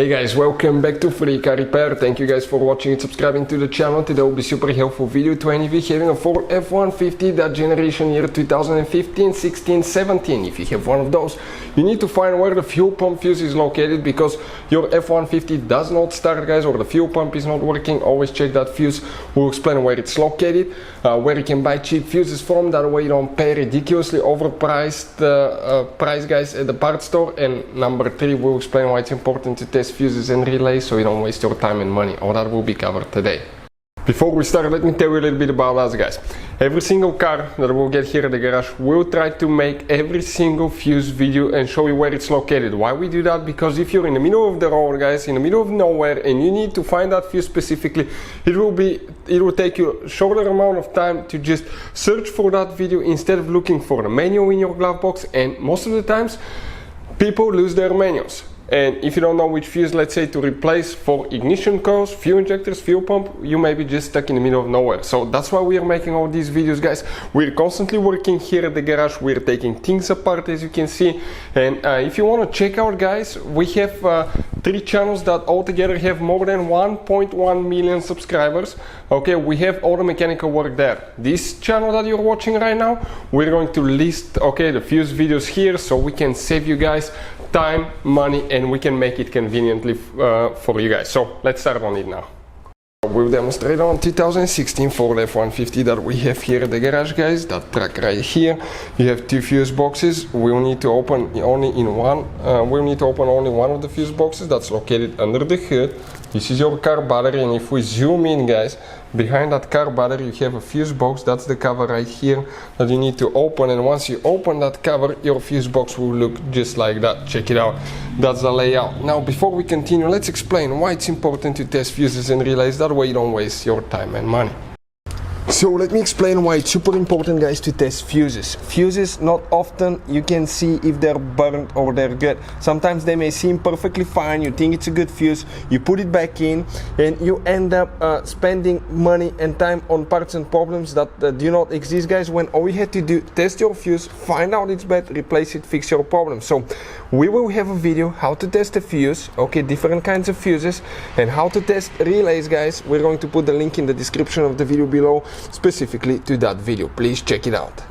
Hey guys, welcome back to Free Car Repair. Thank you guys for watching and subscribing to the channel. Today will be super helpful video to any of you having a Ford F-150 that generation year 2015, 16, 17. If you have one of those, you need to find where the fuel pump fuse is located because your F-150 does not start, guys, or the fuel pump is not working. Always check that fuse. We'll explain where it's located, where you can buy cheap fuses from. That way you don't pay ridiculously overpriced price, guys, at the parts store. And number 3, we'll explain why it's important to test fuses and relays so you don't waste your time and money. All that will be covered today. Before we start, let me tell you a little bit about us, guys. Every single car that we'll get here at the garage, we'll try to make every single fuse video and show you where it's located. Why we do that? Because if you're in the middle of the road, guys, in the middle of nowhere, and you need to find that fuse specifically, it will take you a shorter amount of time to just search for that video instead of looking for the manual in your glove box. And most of the times, people lose their manuals. And if you don't know which fuse, let's say, to replace for ignition coils, fuel injectors, fuel pump, you may be just stuck in the middle of nowhere. So that's why we are making all these videos, guys. We're constantly working here at the garage. We're taking things apart, as you can see. And if you want to check out, guys, we have 3 channels that altogether have more than 1.1 million subscribers. Okay, we have all the mechanical work there. This channel that you're watching right now, we're going to list, okay, the fuse videos here so we can save you guys time, money, and we can make it conveniently for you guys. So let's start on it now. We'll demonstrate on 2016 Ford F-150 that we have here at the garage, guys. That truck right here. You have 2 fuse boxes. We'll need to open only one of the fuse boxes that's located under the hood. This is your car battery, and if we zoom in, guys, behind that car battery you have a fuse box. That's the cover right here that you need to open, and once you open that cover, your fuse box will look just like that. Check it out. That's the layout. Now, before we continue, let's explain why it's important to test fuses and relays. That way you don't waste your time and money. So let me explain why it's super important, guys, to test fuses. Fuses, not often you can see if they're burnt or they're good. Sometimes they may seem perfectly fine, you think it's a good fuse, you put it back in, and you end up spending money and time on parts and problems that do not exist, guys, when all you had to do, test your fuse, find out it's bad, replace it, fix your problem. So we will have a video how to test a fuse, okay, different kinds of fuses, and how to test relays, guys. We're going to put the link in the description of the video below, specifically to that video. Please check it out.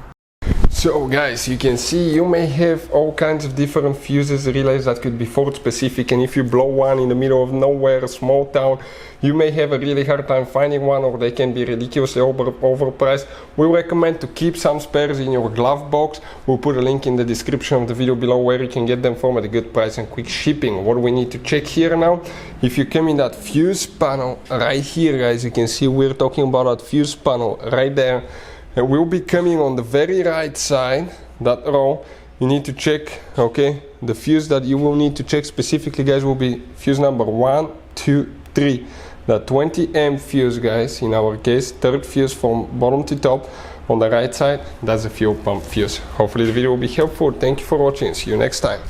So, guys, you can see you may have all kinds of different fuses, relays that could be Ford specific, and if you blow one in the middle of nowhere, a small town, you may have a really hard time finding one, or they can be ridiculously overpriced. We recommend to keep some spares in your glove box. We'll put a link in the description of the video below where you can get them from at a good price and quick shipping. What we need to check here now, if you come in that fuse panel right here, guys, you can see we're talking about that fuse panel right there. And we'll be coming on the very right side, that row. You need to check, okay, the fuse that you will need to check specifically, guys, will be fuse number 1, 2, 3. The 20 amp fuse, guys, in our case, 3rd fuse from bottom to top on the right side. That's a fuel pump fuse. Hopefully the video will be helpful. Thank you for watching. See you next time.